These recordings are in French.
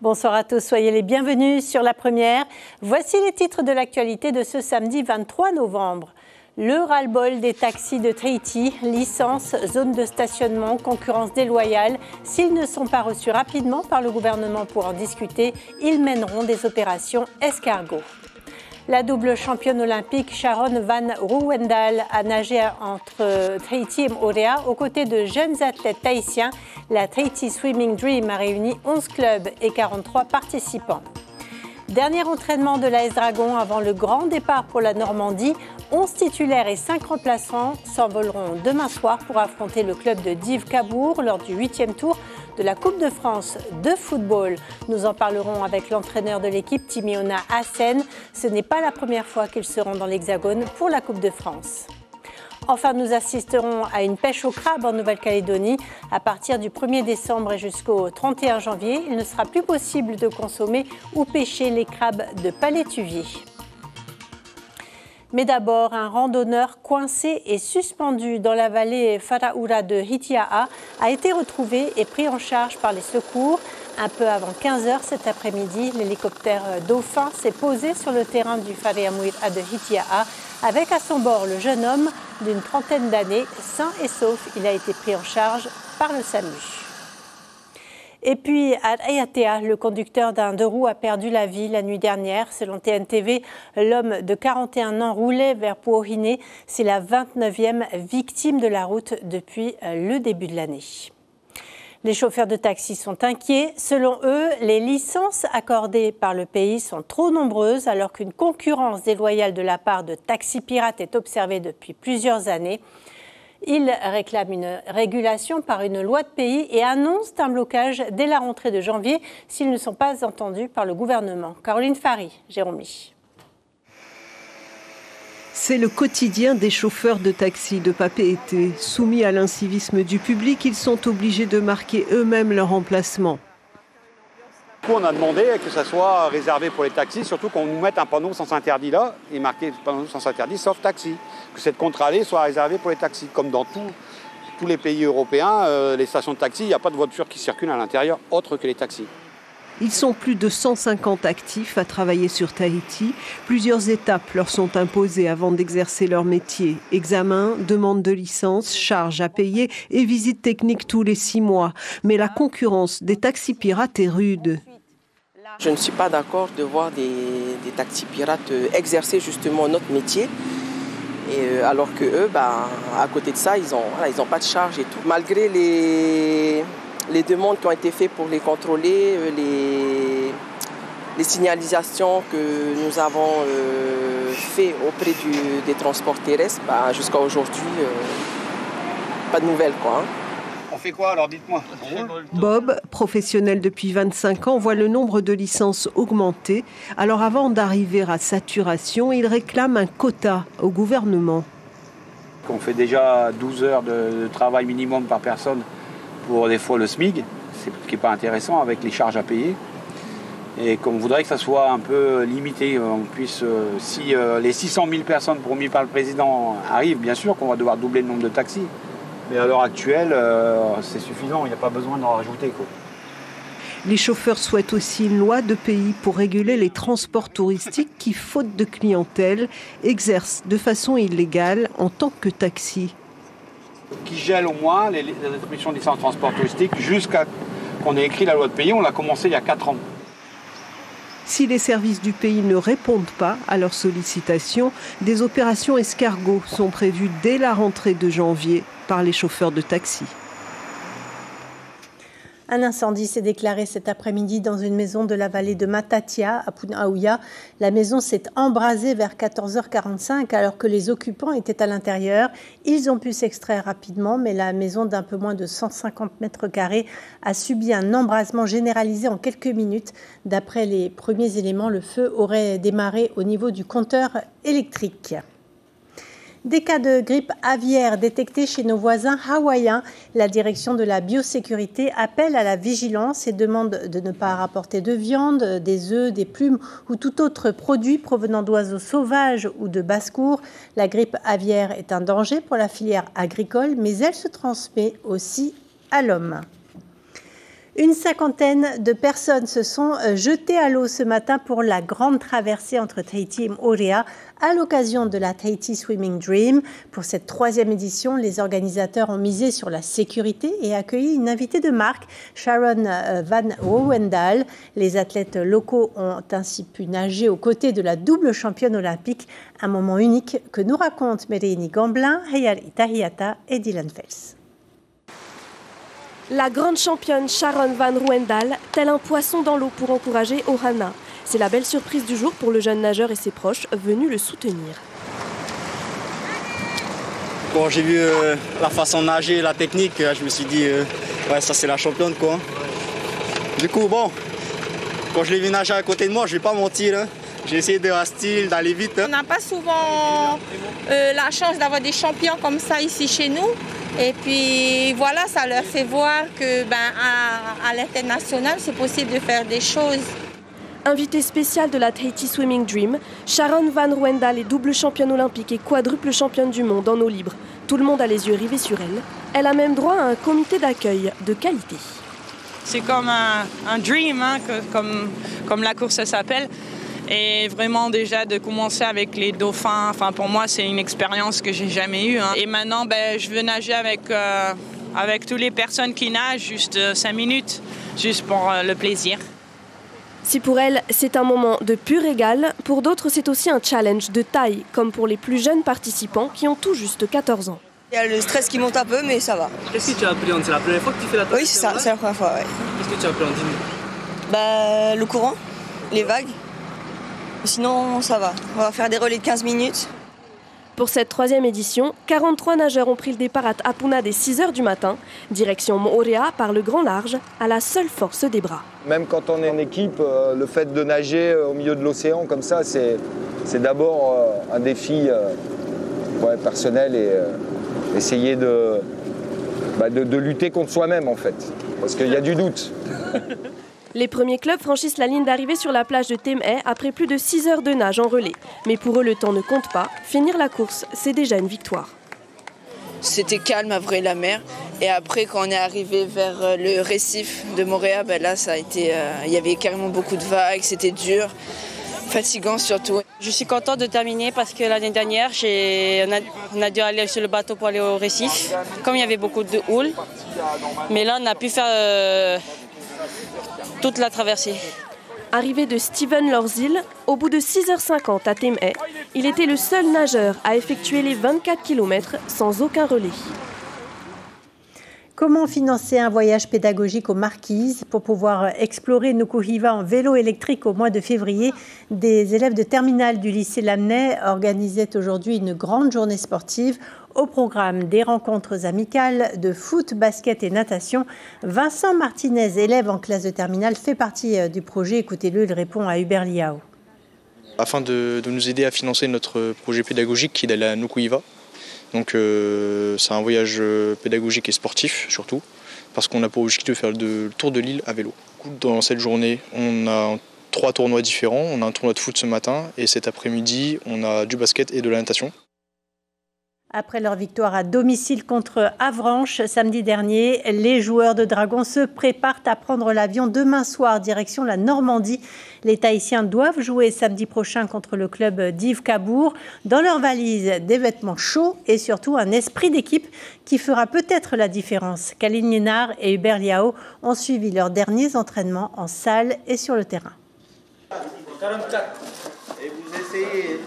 Bonsoir à tous, soyez les bienvenus sur La Première. Voici les titres de l'actualité de ce samedi 23 novembre. Le ras-le-bol des taxis de Tahiti, licence, zone de stationnement, concurrence déloyale. S'ils ne sont pas reçus rapidement par le gouvernement pour en discuter, ils mèneront des opérations escargots. La double championne olympique Sharon Van Rouwendaal a nagé entre Tahiti et Moorea aux côtés de jeunes athlètes tahitiens. La Tahiti Swimming Dream a réuni 11 clubs et 43 participants. Dernier entraînement de l'AS Dragon avant le grand départ pour la Normandie. 11 titulaires et 5 remplaçants s'envoleront demain soir pour affronter le club de Dives Cabourg lors du 8e tour de la Coupe de France de football. Nous en parlerons avec l'entraîneur de l'équipe, Timiona Hassen. Ce n'est pas la première fois qu'ils seront dans l'Hexagone pour la Coupe de France. Enfin, nous assisterons à une pêche au crabe en Nouvelle-Calédonie. À partir du 1er décembre et jusqu'au 31 janvier, il ne sera plus possible de consommer ou pêcher les crabes de Palétuvier. Mais d'abord, un randonneur coincé et suspendu dans la vallée Faraura de Hitia'a a été retrouvé et pris en charge par les secours. Un peu avant 15h cet après-midi, l'hélicoptère Dauphin s'est posé sur le terrain du Whareamuira de Hitia'a avec à son bord le jeune homme d'une trentaine d'années. Sain et sauf, il a été pris en charge par le SAMU. Et puis, à Ayatea, le conducteur d'un deux roues a perdu la vie la nuit dernière. Selon TNTV, l'homme de 41 ans roulait vers Puohine. C'est la 29e victime de la route depuis le début de l'année. Les chauffeurs de taxi sont inquiets. Selon eux, les licences accordées par le pays sont trop nombreuses alors qu'une concurrence déloyale de la part de taxis pirates est observée depuis plusieurs années. Ils réclament une régulation par une loi de pays et annoncent un blocage dès la rentrée de janvier s'ils ne sont pas entendus par le gouvernement. Caroline Fary, Jérôme Lee. C'est le quotidien des chauffeurs de taxi de Papeete. Soumis à l'incivisme du public, ils sont obligés de marquer eux-mêmes leur emplacement. On a demandé que ça soit réservé pour les taxis, surtout qu'on nous mette un panneau sens interdit là, et marqué panneau sens interdit sauf taxi. Que cette contre-allée soit réservée pour les taxis. Comme dans tous les pays européens, les stations de taxi, il n'y a pas de voitures qui circulent à l'intérieur autre que les taxis. Ils sont plus de 150 actifs à travailler sur Tahiti. Plusieurs étapes leur sont imposées avant d'exercer leur métier. Examen, demande de licence, charges à payer et visite technique tous les 6 mois. Mais la concurrence des taxis pirates est rude. Je ne suis pas d'accord de voir des taxis pirates exercer justement notre métier. Et alors que eux, à côté de ça, ils ont pas de charge et tout. Malgré les demandes qui ont été faites pour les contrôler, les signalisations que nous avons fait auprès des transports terrestres, jusqu'à aujourd'hui, pas de nouvelles quoi. On fait quoi alors, dites-moi? Bob, professionnel depuis 25 ans, voit le nombre de licences augmenter. Alors avant d'arriver à saturation, il réclame un quota au gouvernement. On fait déjà 12 heures de travail minimum par personne pour des fois le SMIC, ce qui n'est pas intéressant avec les charges à payer. Et qu'on voudrait que ça soit un peu limité. On puisse, si les 600 000 personnes promises par le président arrivent, bien sûr qu'on va devoir doubler le nombre de taxis. Mais à l'heure actuelle, c'est suffisant, il n'y a pas besoin d'en rajouter, quoi. Les chauffeurs souhaitent aussi une loi de pays pour réguler les transports touristiques qui, faute de clientèle, exercent de façon illégale en tant que taxi. Qui gèle au moins les attributions de licence de transport touristique jusqu'à qu'on ait écrit la loi de pays. On l'a commencé il y a 4 ans. Si les services du pays ne répondent pas à leurs sollicitations, des opérations escargots sont prévues dès la rentrée de janvier par les chauffeurs de taxi. Un incendie s'est déclaré cet après-midi dans une maison de la vallée de Matatia, à Punaauia. La maison s'est embrasée vers 14h45 alors que les occupants étaient à l'intérieur. Ils ont pu s'extraire rapidement, mais la maison d'un peu moins de 150 mètres carrés a subi un embrasement généralisé en quelques minutes. D'après les premiers éléments, le feu aurait démarré au niveau du compteur électrique. Des cas de grippe aviaire détectés chez nos voisins hawaïens. La direction de la biosécurité appelle à la vigilance et demande de ne pas rapporter de viande, des œufs, des plumes ou tout autre produit provenant d'oiseaux sauvages ou de basse-cour. La grippe aviaire est un danger pour la filière agricole, mais elle se transmet aussi à l'homme. Une cinquantaine de personnes se sont jetées à l'eau ce matin pour la grande traversée entre Tahiti et Moorea à l'occasion de la Tahiti Swimming Dream. Pour cette 3e édition, les organisateurs ont misé sur la sécurité et accueilli une invitée de marque, Sharon Van Roowendaal. Les athlètes locaux ont ainsi pu nager aux côtés de la double championne olympique, un moment unique que nous racontent Mereini Gamblin, Hayari Tahiata et Dylan Fels. La grande championne Sharon Van Roowendaal, tel un poisson dans l'eau pour encourager Ohana. C'est la belle surprise du jour pour le jeune nageur et ses proches venus le soutenir. Quand j'ai vu la façon de nager, la technique, je me suis dit, ouais, ça c'est la championne quoi. Du coup, bon, quand je l'ai vu nager à côté de moi, je vais pas mentir. Hein. J'ai essayé de rester, d'aller vite. Hein. On n'a pas souvent la chance d'avoir des champions comme ça ici chez nous. Et puis voilà, ça leur fait voir que à l'international, c'est possible de faire des choses. Invitée spéciale de la Tahiti Swimming Dream, Sharon Van Roowendaal est double championne olympique et quadruple championne du monde en eau libre. Tout le monde a les yeux rivés sur elle. Elle a même droit à un comité d'accueil de qualité. C'est comme un dream, hein, comme la course s'appelle. Et vraiment déjà de commencer avec les dauphins, enfin pour moi c'est une expérience que j'ai jamais eue. Hein. Et maintenant je veux nager avec toutes les personnes qui nagent, juste 5 minutes, juste pour le plaisir. Si pour elle c'est un moment de pur régal, pour d'autres c'est aussi un challenge de taille, comme pour les plus jeunes participants qui ont tout juste 14 ans. Il y a le stress qui monte un peu, mais ça va. Qu'est-ce que tu as appris? C'est la première fois que tu fais la Oui, c'est ça, c'est la première fois, ouais. Qu'est-ce que tu as appris en 10 minutes? Le courant, les vagues. Sinon, ça va. On va faire des relais de 15 minutes. Pour cette 3e édition, 43 nageurs ont pris le départ à Apuna dès 6h du matin, direction Moorea par le grand large, à la seule force des bras. Même quand on est en équipe, le fait de nager au milieu de l'océan comme ça, c'est d'abord un défi personnel et essayer de lutter contre soi-même en fait, parce qu'il y a du doute. Les premiers clubs franchissent la ligne d'arrivée sur la plage de Tem'e après plus de 6 heures de nage en relais. Mais pour eux, le temps ne compte pas. Finir la course, c'est déjà une victoire. C'était calme après la mer. Et après, quand on est arrivé vers le récif de Moorea, là, ça a été, il y avait carrément beaucoup de vagues, c'était dur, fatigant surtout. Je suis contente de terminer parce que l'année dernière, on a dû aller sur le bateau pour aller au récif, comme il y avait beaucoup de houle. Mais là, on a pu faire toute la traversée. Arrivé de Steven Lorzil, au bout de 6h50 à Tem'e, il était le seul nageur à effectuer les 24 km sans aucun relais. Comment financer un voyage pédagogique aux Marquises pour pouvoir explorer Nukuhiva en vélo électrique au mois de février? Des élèves de terminale du lycée Lamennais organisaient aujourd'hui une grande journée sportive. Au programme des rencontres amicales de foot, basket et natation. Vincent Martinez, élève en classe de terminale, fait partie du projet. Écoutez-le, il répond à Hubert Liao. Afin de nous aider à financer notre projet pédagogique qui est d'aller à Nukuhiva. Donc c'est un voyage pédagogique et sportif surtout, parce qu'on a pour objectif de faire le tour de l'île à vélo. Dans cette journée, on a 3 tournois différents. On a un tournoi de foot ce matin et cet après-midi, on a du basket et de la natation. Après leur victoire à domicile contre Avranches samedi dernier, les joueurs de Dragons se préparent à prendre l'avion demain soir direction la Normandie. Les Tahitiens doivent jouer samedi prochain contre le club d'Yves Cabourg. Dans leur valise, des vêtements chauds et surtout un esprit d'équipe qui fera peut-être la différence. Kaline Liénard et Hubert Liao ont suivi leurs derniers entraînements en salle et sur le terrain. 44. Et vous essayez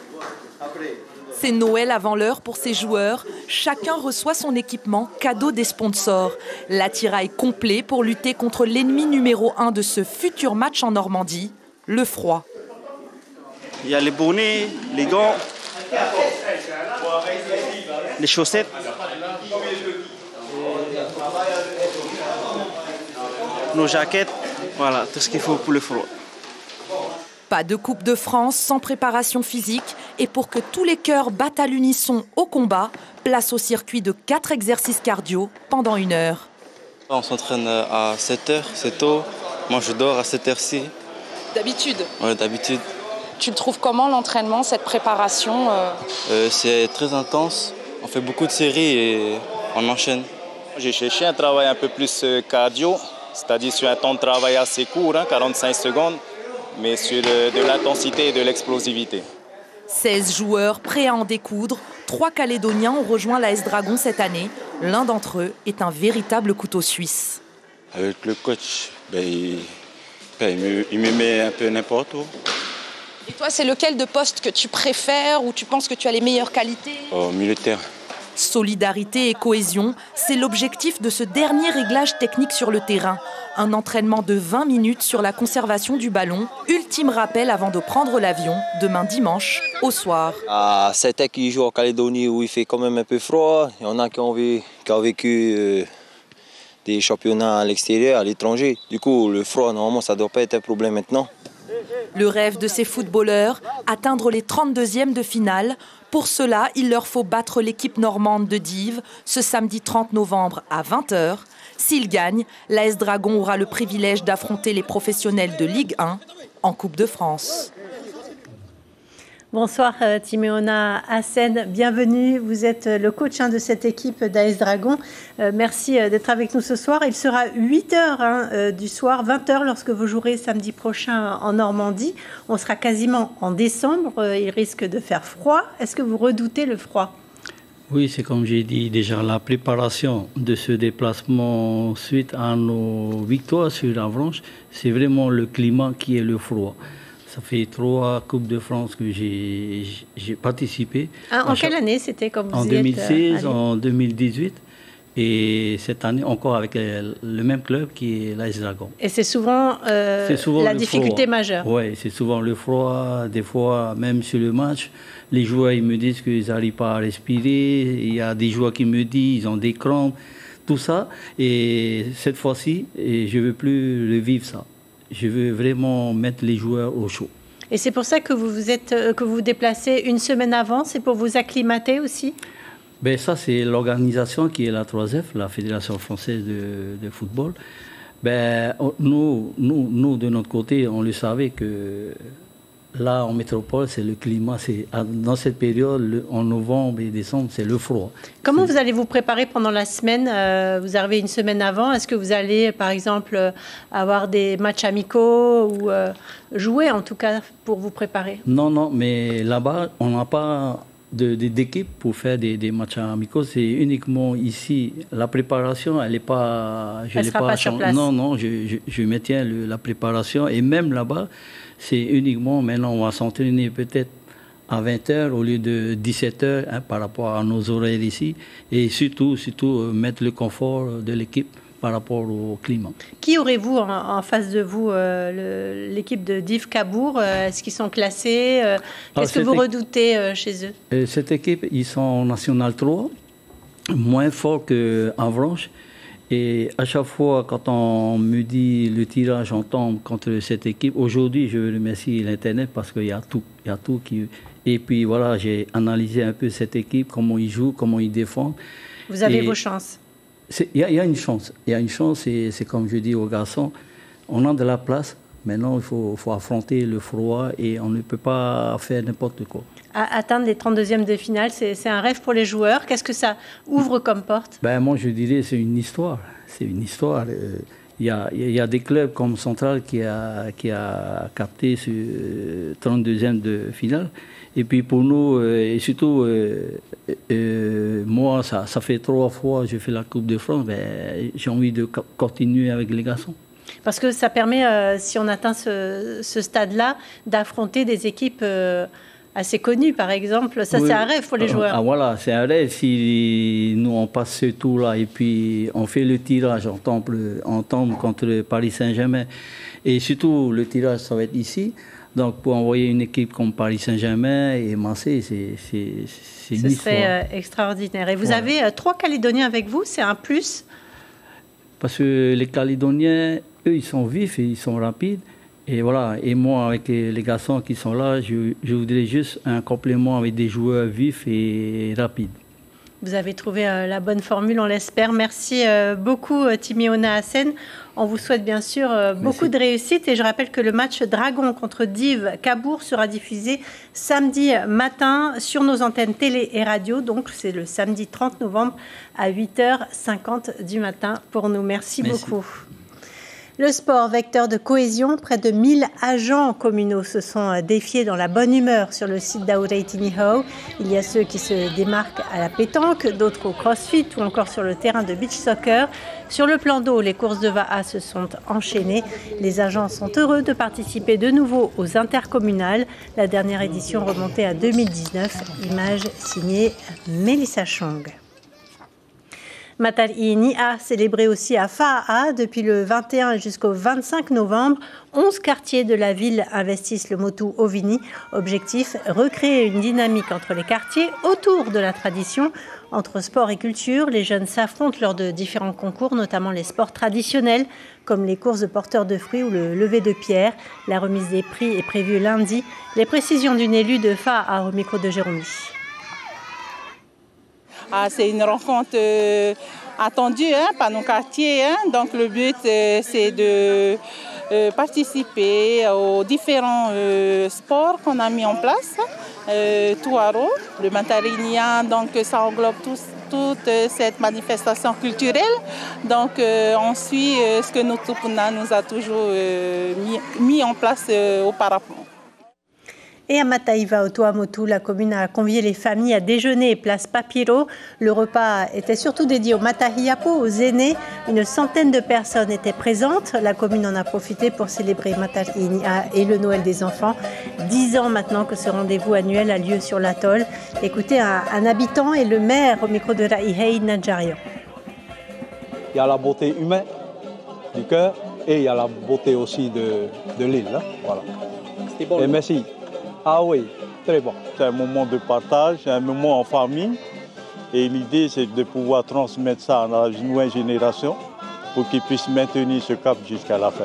après. C'est Noël avant l'heure pour ces joueurs. Chacun reçoit son équipement, cadeau des sponsors. L'attirail complet pour lutter contre l'ennemi numéro 1 de ce futur match en Normandie, le froid. Il y a les bonnets, les gants, les chaussettes, nos jaquettes, voilà, tout ce qu'il faut pour le froid. Pas de Coupe de France sans préparation physique et pour que tous les cœurs battent à l'unisson au combat, place au circuit de 4 exercices cardio pendant 1 heure. On s'entraîne à 7h, c'est tôt. Moi je dors à cette heure-ci. D'habitude? Oui, d'habitude. Tu le trouves comment l'entraînement, cette préparation? C'est très intense. On fait beaucoup de séries et on enchaîne. J'ai cherché un travail un peu plus cardio. c'est-à-dire sur un temps de travail assez court, 45 secondes, mais sur de l'intensité et de l'explosivité. 16 joueurs prêts à en découdre. 3 Calédoniens ont rejoint l'AS Dragon cette année. L'un d'entre eux est un véritable couteau suisse. Avec le coach, il me met un peu n'importe où. Et toi, c'est lequel de poste que tu préfères ou tu penses que tu as les meilleures qualités? Au milieu de terrain. Solidarité et cohésion, c'est l'objectif de ce dernier réglage technique sur le terrain. Un entraînement de 20 minutes sur la conservation du ballon. Ultime rappel avant de prendre l'avion, demain dimanche, au soir. C'était qui joue en Calédonie où il fait quand même un peu froid. Il y en a qui ont vécu des championnats à l'extérieur, à l'étranger. Du coup, le froid, normalement, ça ne doit pas être un problème maintenant. Le rêve de ces footballeurs, atteindre les 32e de finale. Pour cela, il leur faut battre l'équipe normande de Dives ce samedi 30 novembre à 20h. S'ils gagnent, l'AS Dragon aura le privilège d'affronter les professionnels de Ligue 1 en Coupe de France. Bonsoir Timéona Hassen, bienvenue. Vous êtes le coach de cette équipe d'AS Dragon. Merci d'être avec nous ce soir. Il sera 8h du soir, 20h lorsque vous jouerez samedi prochain en Normandie. On sera quasiment en décembre. Il risque de faire froid. Est-ce que vous redoutez le froid ? Oui, c'est comme j'ai dit déjà, la préparation de ce déplacement suite à nos victoires sur Avranches, c'est vraiment le climat qui est le froid. Ça fait 3 Coupes de France que j'ai participé. En quelle année c'était quand vous En 2016, en 2018 et cette année encore avec le même club qui est l'AS Dragon. Et c'est souvent la difficulté majeure. Oui, c'est souvent le froid. Des fois, même sur le match, les joueurs ils me disent qu'ils n'arrivent pas à respirer. Il y a des joueurs qui me disent qu'ils ont des crampes, tout ça. Et cette fois-ci, je ne veux plus le vivre ça. Je veux vraiment mettre les joueurs au chaud. Et c'est pour ça que vous vous déplacez une semaine avant, c'est pour vous acclimater aussi ? Ben ça, c'est l'organisation qui est la 3F, la Fédération française de football. Ben, nous, de notre côté, on le savait que là, en métropole, c'est le climat. Dans cette période, en novembre et décembre, c'est le froid. Comment vous allez vous préparer pendant la semaine ? Vous arrivez une semaine avant. Est-ce que vous allez, par exemple, avoir des matchs amicaux ou jouer, en tout cas, pour vous préparer ? Non, mais là-bas, on n'a pas d'équipe pour faire des matchs amicaux. C'est uniquement ici. La préparation, elle n'est pas... Elle ne sera pas sur place. Non, je maintiens la préparation. Et même là-bas, c'est uniquement, maintenant, on va s'entraîner peut-être à 20h au lieu de 17h par rapport à nos horaires ici. Et surtout mettre le confort de l'équipe par rapport au climat. Qui aurez-vous en face de vous, l'équipe de Dives Cabourg? Est-ce qu'ils sont classés? Qu'est-ce que vous redoutez chez eux? Cette équipe, ils sont en National 3, moins fort qu'Avranches. Et à chaque fois, quand on me dit le tirage, on tombe contre cette équipe. Aujourd'hui, je remercie l'Internet parce qu'il y a tout. Il y a tout qui... Et puis voilà, j'ai analysé un peu cette équipe, comment ils jouent, comment ils défendent. Vous avez vos chances. Il y a une chance. Il y a une chance, et c'est comme je dis aux garçons, on a de la place. Maintenant, il faut affronter le froid et on ne peut pas faire n'importe quoi. Atteindre les 32e de finale, c'est un rêve pour les joueurs. Qu'est-ce que ça ouvre comme porte? Moi, je dirais c'est une histoire. C'est une histoire. Il y a des clubs comme Central qui a capté ce 32e de finale. Et puis pour nous, et surtout, moi, ça fait 3 fois que je fais la Coupe de France. J'ai envie de continuer avec les garçons. Parce que ça permet, si on atteint ce stade-là, d'affronter des équipes assez connues, par exemple. Ça, oui. C'est un rêve pour les joueurs. Voilà, c'est un rêve. Si nous, on passe ce tour-là et puis on fait le tirage, on tombe contre Paris Saint-Germain. Et surtout, le tirage, ça va être ici. Donc, pour envoyer une équipe comme Paris Saint-Germain et Marseille, c'est une histoire. Ce serait extraordinaire. Et vous avez 3 Calédoniens avec vous, c'est un plus? Parce que les Calédoniens, eux, ils sont vifs et ils sont rapides. Et voilà. Et moi, avec les garçons qui sont là, je voudrais juste un complément avec des joueurs vifs et rapides. Vous avez trouvé la bonne formule, on l'espère. Merci beaucoup, Timéona Hassen. On vous souhaite bien sûr beaucoup de réussite. Et je rappelle que le match Dragon contre Dives Cabourg sera diffusé samedi matin sur nos antennes télé et radio. Donc, c'est le samedi 30 novembre à 8h50 du matin pour nous. Merci beaucoup. Le sport, vecteur de cohésion, près de 1000 agents communaux se sont défiés dans la bonne humeur sur le site d'Aureitiniho. Il y a ceux qui se démarquent à la pétanque, d'autres au crossfit ou encore sur le terrain de beach soccer. Sur le plan d'eau, les courses de Va'a se sont enchaînées. Les agents sont heureux de participer de nouveau aux intercommunales. La dernière édition remontait à 2019. Image signée Mélissa Chong. Matari'ini'a, célébré aussi à Fa'a depuis le 21 jusqu'au 25 novembre. 11 quartiers de la ville investissent le motu Ovini. Objectif, recréer une dynamique entre les quartiers autour de la tradition. Entre sport et culture, les jeunes s'affrontent lors de différents concours, notamment les sports traditionnels, comme les courses de porteurs de fruits ou le lever de pierre. La remise des prix est prévue lundi. Les précisions d'une élue de Fa'a au micro de Jérôme. C'est une rencontre attendue par nos quartiers. Donc le but, c'est de participer aux différents sports qu'on a mis en place. Tuaro, le Matari'ini'a, donc ça englobe toute cette manifestation culturelle. Donc on suit ce que notre Tupuna nous a toujours mis en place auparavant. Et à Mataiva, au Tuamotu, la commune a convié les familles à déjeuner place Papiro. Le repas était surtout dédié aux Matahiapo, aux aînés. Une centaine de personnes étaient présentes. La commune en a profité pour célébrer Matari'ini'a et le Noël des enfants. 10 ans maintenant que ce rendez-vous annuel a lieu sur l'atoll. Écoutez un habitant et le maire au micro de Raihei Nadjarian. Il y a la beauté humaine du cœur et il y a la beauté aussi de l'île. Voilà. C'était bon. Et merci. Ah oui, très bon. C'est un moment de partage, un moment en famille. Et l'idée, c'est de pouvoir transmettre ça à la nouvelle génération pour qu'ils puissent maintenir ce cap jusqu'à la fin.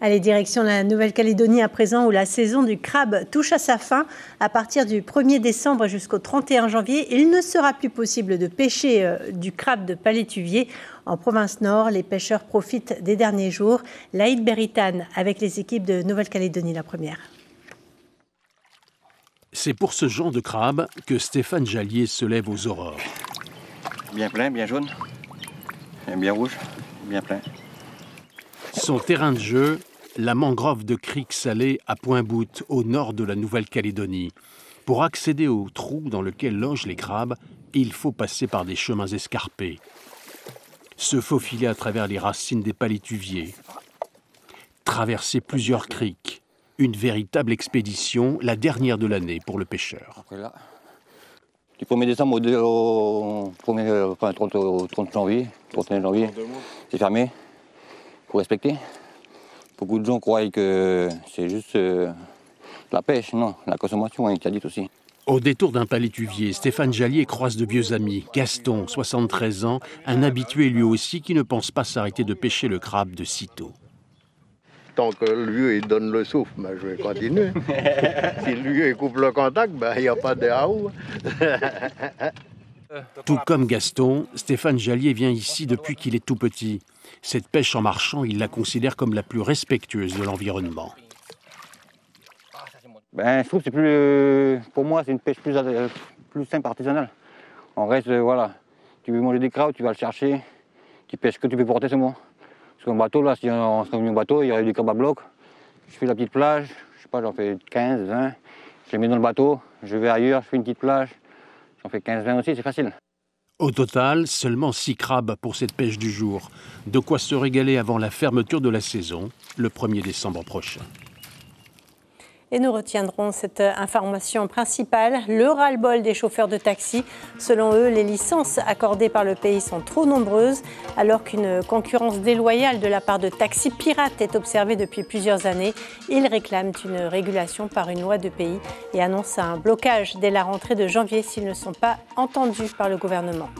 Allez, direction la Nouvelle-Calédonie à présent, où la saison du crabe touche à sa fin. À partir du 1er décembre jusqu'au 31 janvier, il ne sera plus possible de pêcher du crabe de palétuvier. En province nord, les pêcheurs profitent des derniers jours. Laïd Beritan avec les équipes de Nouvelle-Calédonie, la première. C'est pour ce genre de crabe que Stéphane Jallier se lève aux aurores. Bien plein, bien jaune, bien rouge, bien plein. Son terrain de jeu, la mangrove de crique salée à Point-Bout, au nord de la Nouvelle-Calédonie. Pour accéder au trou dans lequel logent les crabes, il faut passer par des chemins escarpés, se faufiler à travers les racines des palétuviers, traverser plusieurs criques. Une véritable expédition, la dernière de l'année pour le pêcheur. Du 1er décembre au 30 janvier, 31 janvier, c'est fermé. Il faut respecter. Beaucoup de gens croient que c'est juste la pêche, non, la consommation, interdite aussi. Au détour d'un palétuvier, Stéphane Jallier croise de vieux amis. Gaston, 73 ans, un habitué lui aussi qui ne pense pas s'arrêter de pêcher le crabe de sitôt. Tant que le vieux il donne le souffle, ben, je vais continuer. Si le vieux il coupe le contact, ben, il n'y a pas de haut. Tout comme Gaston, Stéphane Jallier vient ici depuis qu'il est tout petit. Cette pêche en marchant, il la considère comme la plus respectueuse de l'environnement. Ben, je trouve que c'est plus, pour moi, c'est une pêche plus simple, artisanale. On reste, voilà, tu veux manger des crabes, tu vas le chercher, tu pêches ce que tu peux porter seulement. Parce qu'en bateau, là, si on serait venu en bateau, il y aurait des crabes à bloc. Je fais la petite plage, je sais pas, j'en fais 15, 20. Je les mets dans le bateau, je vais ailleurs, je fais une petite plage. J'en fais 15, 20 aussi, c'est facile. Au total, seulement 6 crabes pour cette pêche du jour. De quoi se régaler avant la fermeture de la saison, le 1er décembre prochain. Et nous retiendrons cette information principale, le ras-le-bol des chauffeurs de taxi. Selon eux, les licences accordées par le pays sont trop nombreuses, alors qu'une concurrence déloyale de la part de taxis pirates est observée depuis plusieurs années. Ils réclament une régulation par une loi de pays et annoncent un blocage dès la rentrée de janvier s'ils ne sont pas entendus par le gouvernement.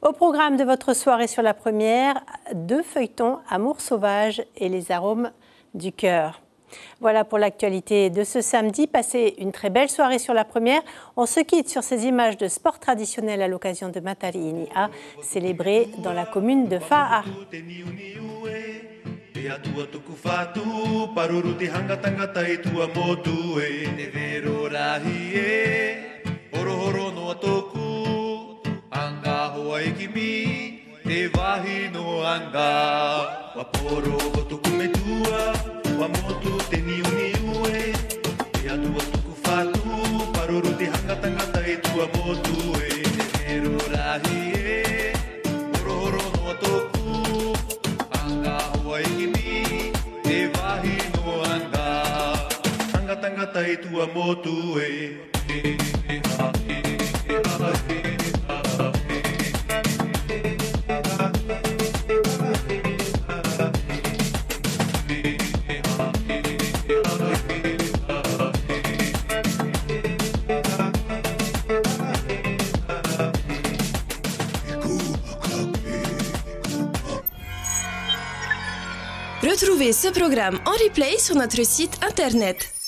Au programme de votre soirée sur la première, 2 feuilletons, Amour sauvage et les arômes du cœur. Voilà pour l'actualité de ce samedi. Passez une très belle soirée sur la première. On se quitte sur ces images de sport traditionnel à l'occasion de Matari'ini'a, célébré dans la commune de Fa'a. Anga hoa e kimi, te wahi no anga. Waporo botu kumetua, wamotu teni uniue. E atua tuku fatu, paruru te hangata e tua motu e. Ero rahi e, ororo no toku. Anga hoa ikimi, e vahi no anga. Hangata e tua motu e. Retrouvez ce programme en replay sur notre site internet.